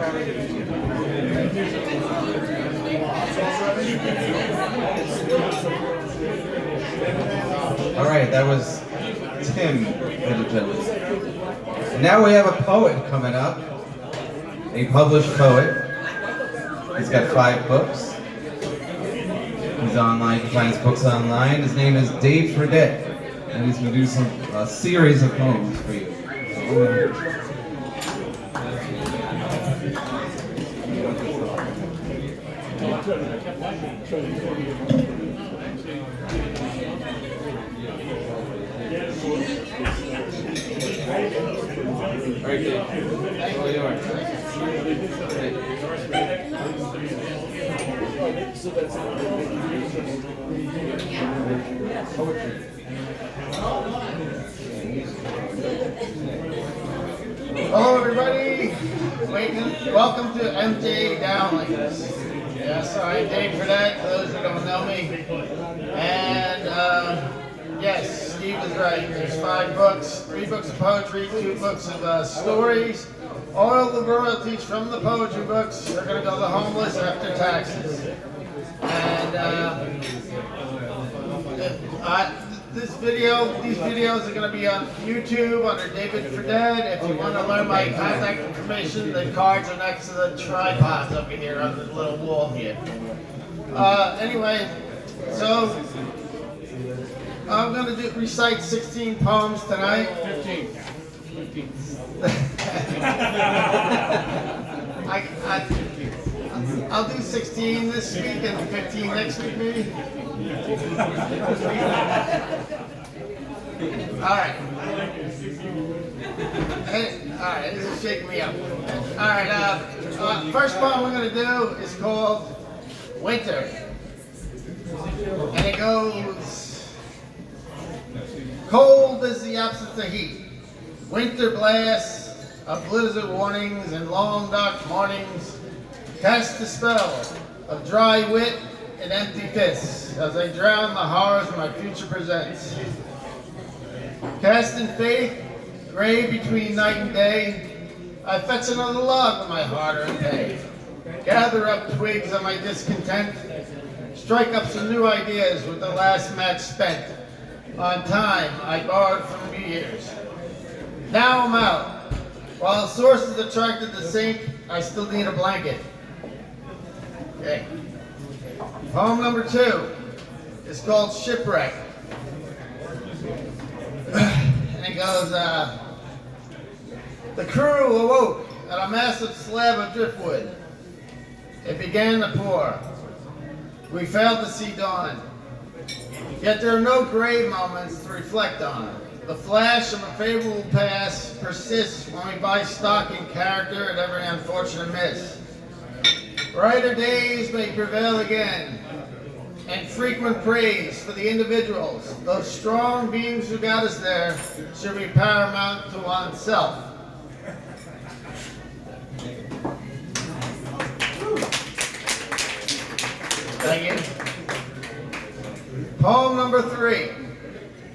All right, that was Tim, ladies and gentlemen. And now we have a poet coming up, a published poet. He's got 5 books. He's online, you can find his books online. His name is Dave Fredette, and he's going to do a series of poems for you. All right, Dave. All yours. Hello everybody, welcome to MJ Downlinks. Yes, I'm Dave Fredette, for those who don't know me. And yes, Steve is right, there's 5 books, 3 books of poetry, 2 books of stories. All of the royalties from the poetry books are going to go to the homeless after taxes. And these videos are going to be on YouTube under David Fredette. If you want to learn my contact information, the cards are next to the tripods over here on the little wall here. Anyway, so I'm going to recite 16 poems tonight. 15. I'll do 16 this week and 15 next week, maybe. Alright. Alright, this is shaking me up. Alright, first poem we're going to do is called Winter. And it goes, cold is the absence of heat. Winter blasts of blizzard warnings and long dark mornings cast the spell of dry wit and empty fists as I drown the horrors my future presents. Cast in faith, gray between night and day, I fetch another log of my hard-earned pay. Gather up twigs of my discontent, strike up some new ideas with the last match spent on time I borrowed from New Year's. Now I'm out. While sources attracted to sink, I still need a blanket. Okay. Poem number 2 is called Shipwreck. And it goes, the crew awoke at a massive slab of driftwood. It began to pour. We failed to see dawn. Yet there are no grave moments to reflect on. The flash of a favorable past persists when we buy stock in character at every unfortunate miss. Brighter days may prevail again, and frequent praise for the individuals, those strong beings who got us there, should be paramount to oneself. Thank you. Poem number 3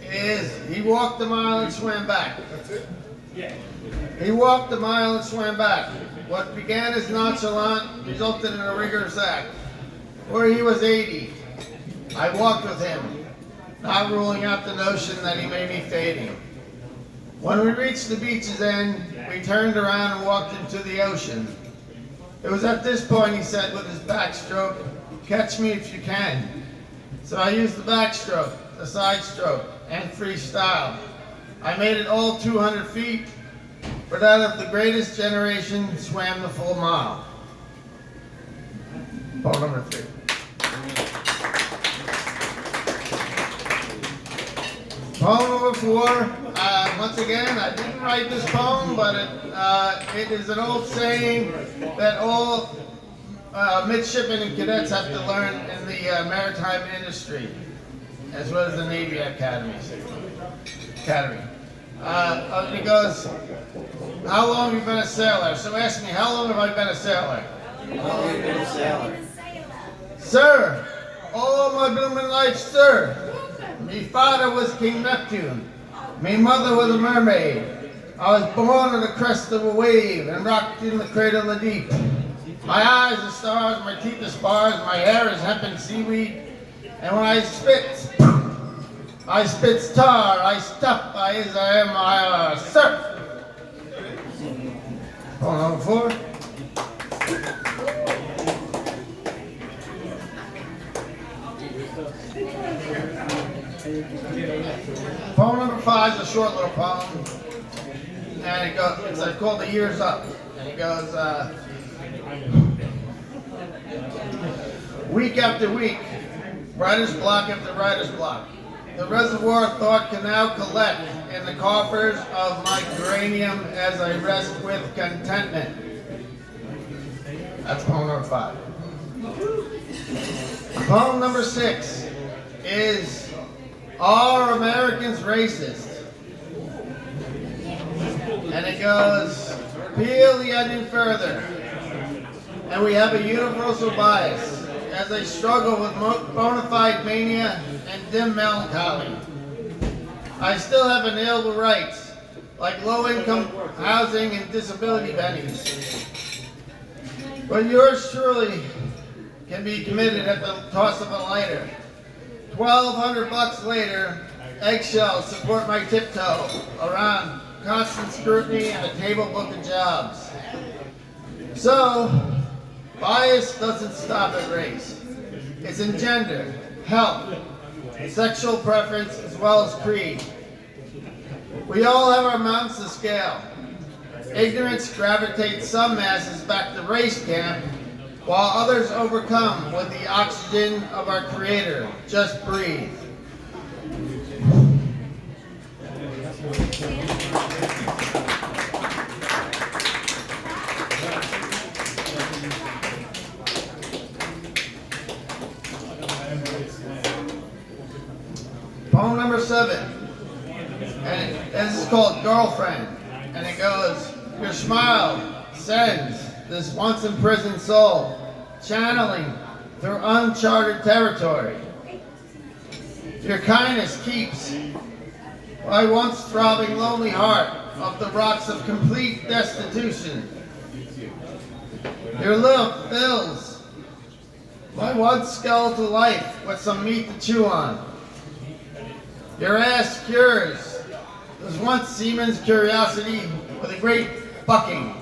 is He Walked a Mile and Swam Back. That's it? Yeah. He walked a mile and swam back. What began as nonchalant resulted in a rigorous act. Where he was 80, I walked with him, not ruling out the notion that he may be fading. When we reached the beach's end, we turned around and walked into the ocean. It was at this point, he said with his backstroke, catch me if you can. So I used the backstroke, the side stroke, and freestyle. I made it all 200 feet, for that of the greatest generation swam the full mile. Poem number 3. Poem number 4. Once again, I didn't write this poem, but it is an old saying that all midshipmen and cadets have to learn in the maritime industry, as well as the Navy Academy. It goes, how long have you been a sailor? So ask me, how long have I been a sailor? How long have you been a sailor? Sir, all my blooming life, sir. Me father was King Neptune. Me mother was a mermaid. I was born on the crest of a wave and rocked in the cradle of the deep. My eyes are stars, my teeth are spars, my hair is hempen seaweed. And when I spit tar, I stuff, I am, surf. Poem number 4. Poem number 5 is a short little poem. And it goes, it's called The Year's Up. And it goes, week after week, writer's block after writer's block. The reservoir of thought can now collect in the coffers of my cranium as I rest with contentment. That's poem number 5. Poem number 6 is Are Americans Racist? And it goes, peel the onion further, and we have a universal bias as I struggle with bona fide mania and dim melancholy. I still have inalienable rights, like low-income housing and disability bennies. But yours truly can be committed at the toss of a lighter. $1,200 later, eggshells support my tiptoe around constant scrutiny and a table book of jobs. So, bias doesn't stop at race. It's in gender, health, sexual preference, as well as creed. We all have our mountains to scale. Ignorance gravitates some masses back to race camp, while others overcome with the oxygen of our Creator. Just breathe. Poem number 7, and this is called Girlfriend, and it goes, your smile sends this once imprisoned soul channeling through uncharted territory. Your kindness keeps my once throbbing lonely heart off the rocks of complete destitution. Your love fills my once skeletal life with some meat to chew on. Your ass cures this once seaman's curiosity with a great bucking.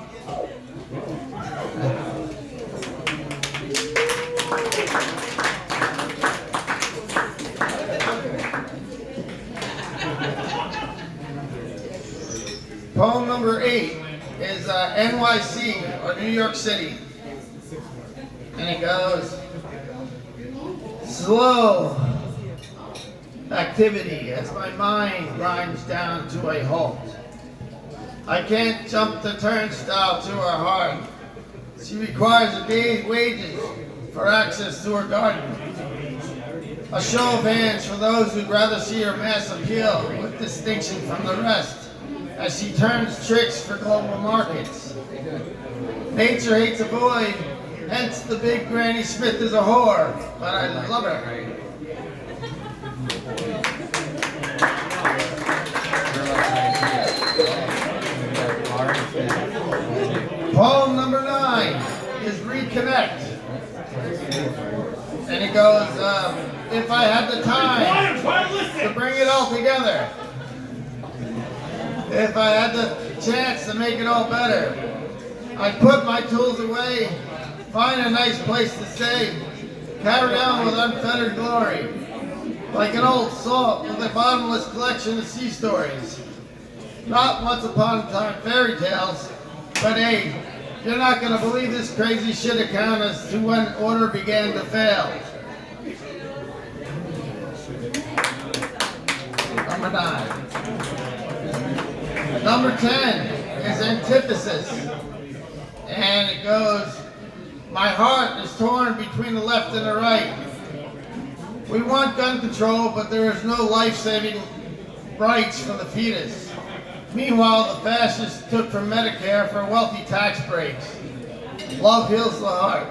Poem number 8 is NYC, or New York City. And it goes, slow activity as my mind grinds down to a halt. I can't jump the turnstile to her heart. She requires a day's wages for access to her garden. A show of hands for those who'd rather see her mass appeal with distinction from the rest, as she turns tricks for global markets. Nature hates a void, hence the big Granny Smith is a whore, but I love her. Poem number 9 is Reconnect. And it goes, if I had the time to bring it all together, if I had the chance to make it all better, I'd put my tools away, find a nice place to stay, carry on with unfettered glory, like an old salt with a bottomless collection of sea stories. Not once upon a time fairy tales, but hey, you're not going to believe this crazy shit account as to when order began to fail. Number 9. Number 10 is Antithesis. And it goes, my heart is torn between the left and the right. We want gun control, but there is no life-saving rights for the fetus. Meanwhile, the fascists took from Medicare for wealthy tax breaks. Love heals the heart.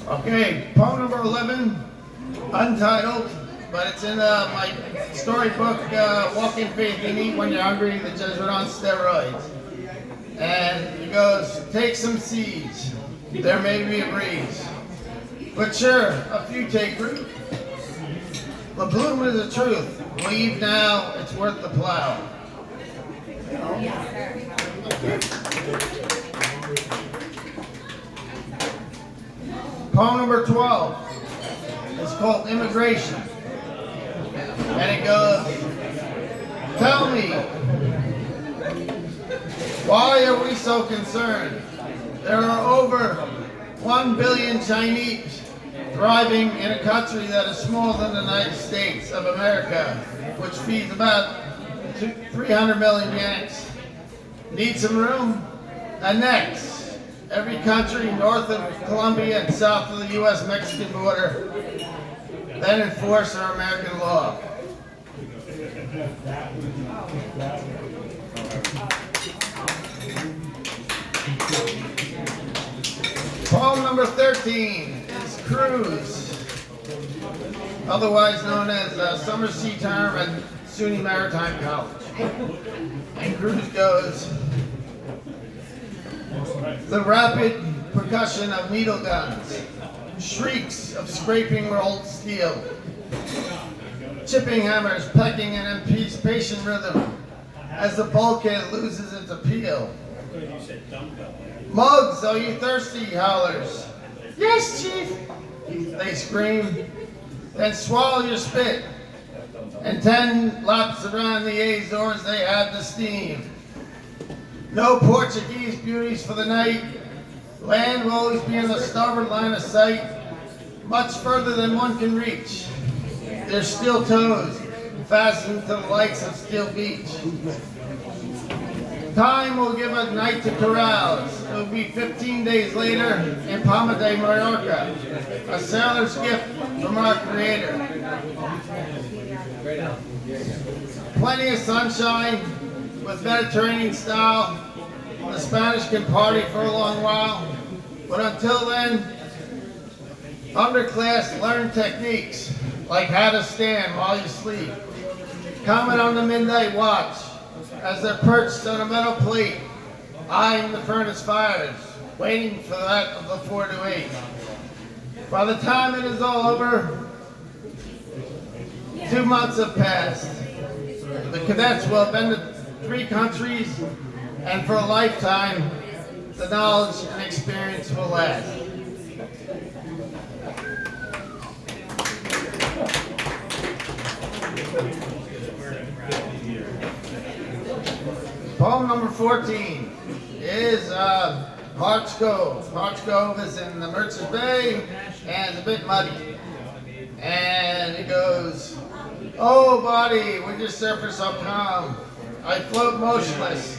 Okay, poem number 11 Untitled, but it's in my storybook, Walking Faith You Eat When You're Hungry, the Jesuit on Steroids. And he goes, take some seeds, there may be a breeze. But sure, a few take root. The bloom is the truth. Leave now, it's worth the plow. Poem number 12 is called Immigration. And it goes, tell me, why are we so concerned? There are over 1 billion Chinese thriving in a country that is smaller than the United States of America, which feeds about 300 million Yanks. Need some room? And next, every country north of Colombia and south of the U.S.-Mexican border then enforce our American law. Poem number 13 is Cruise, otherwise known as Summer Sea Term at SUNY Maritime College. And Cruise goes, the rapid percussion of needle guns, shrieks of scraping rolled steel, chipping hammers pecking an impatient rhythm as the bulkhead loses its appeal. Mugs, are you thirsty, howlers? Yes, Chief, they scream. Then swallow your spit. And 10 laps around the Azores they have the steam. No Portuguese beauties for the night. Land will always be in the starboard line of sight, much further than one can reach. There's still toes fastened to the lights of Steel Beach. Time will give a night to carouse. It will be 15 days later in Palma de Mallorca, a sailor's gift from our Creator. Plenty of sunshine with Mediterranean style. The Spanish can party for a long while, but until then, underclass learn techniques like how to stand while you sleep. Comment on the midnight watch as they're perched on a metal plate, eyeing the furnace fires, waiting for that of the 4 to 8. By the time it is all over, 2 months have passed. The cadets will have been to 3 countries, and for a lifetime, the knowledge and experience will last. Poem number 14 is Harts Cove. Harts Cove is in the Merchants Bay and it's a bit muddy. And it goes, oh body, would your surface so calm? I float motionless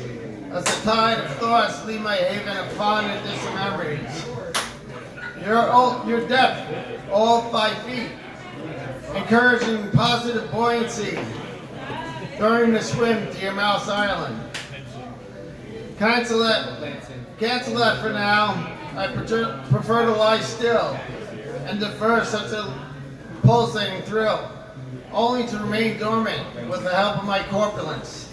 as the tide of thoughts leave my haven of fond and distant memories. Your depth, all 5 feet, encouraging positive buoyancy during the swim to your Mouse Island. Cancel that for now. I prefer to lie still and defer such a pulsating thrill, only to remain dormant with the help of my corpulence.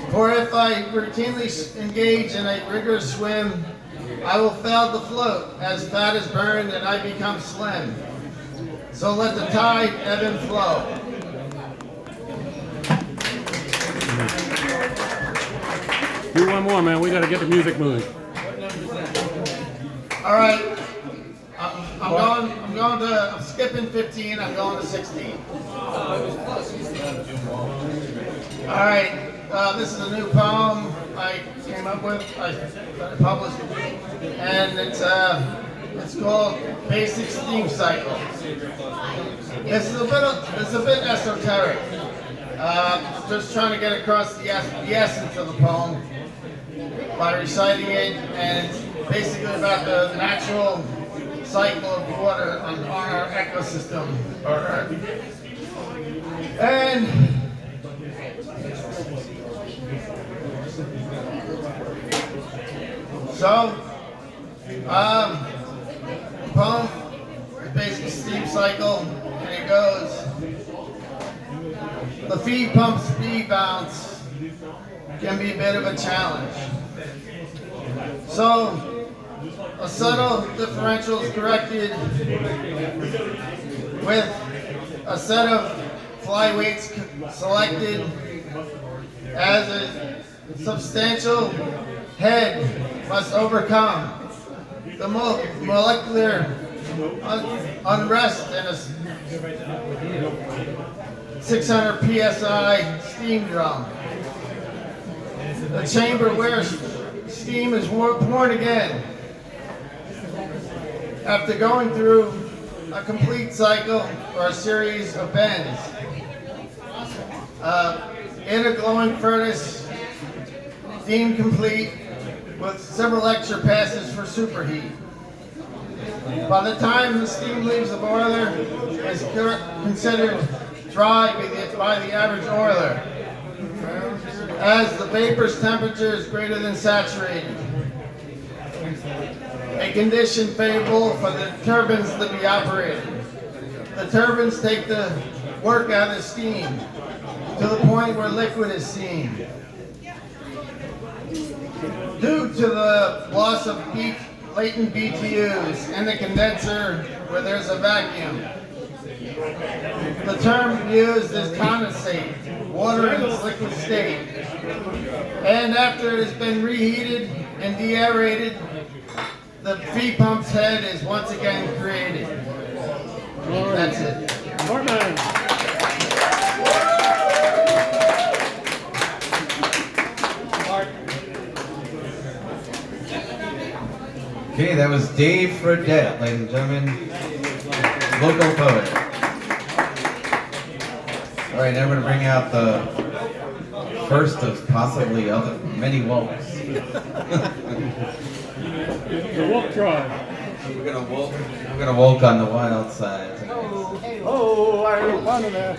For if I routinely engage in a rigorous swim, I will fail to float as fat is burned and I become slim. So let the tide ebb and flow. Do one more, man. We got to get the music moving. All right. I'm skipping 15. I'm going to 16. All right. This is a new poem I came up with. I published it, and it's called Basic Steam Cycle. This is a bit esoteric. I'm just trying to get across the essence of the poem by reciting it, and it's basically about the natural cycle of water on our ecosystem, or Earth. And so, the poem, the basic steam cycle. the feed pump speed bounce can be a bit of a challenge. So, a subtle differential is corrected with a set of flyweights selected as a substantial head must overcome the molecular unrest in a 600 psi steam drum. The chamber where steam is poured again after going through a complete cycle or a series of bends. In a glowing furnace, steam complete with several extra passes for superheat. By the time the steam leaves the boiler, it's considered dry by the average oiler, as the vapor's temperature is greater than saturated. A condition favorable for the turbines to be operated. The turbines take the work out of the steam to the point where liquid is seen. Due to the loss of latent BTUs in the condenser where there's a vacuum, the term used is condensate, water in its liquid state. And after it has been reheated and deaerated, the feed pump's head is once again created. That's it. Hartman. Okay, that was Dave Fredette, ladies and gentlemen, local poet. All right, now we're going to bring out the first of possibly other many wolves. The Wolf Tribe. We're gonna walk on the wild side tonight. Oh, I heard fun of that.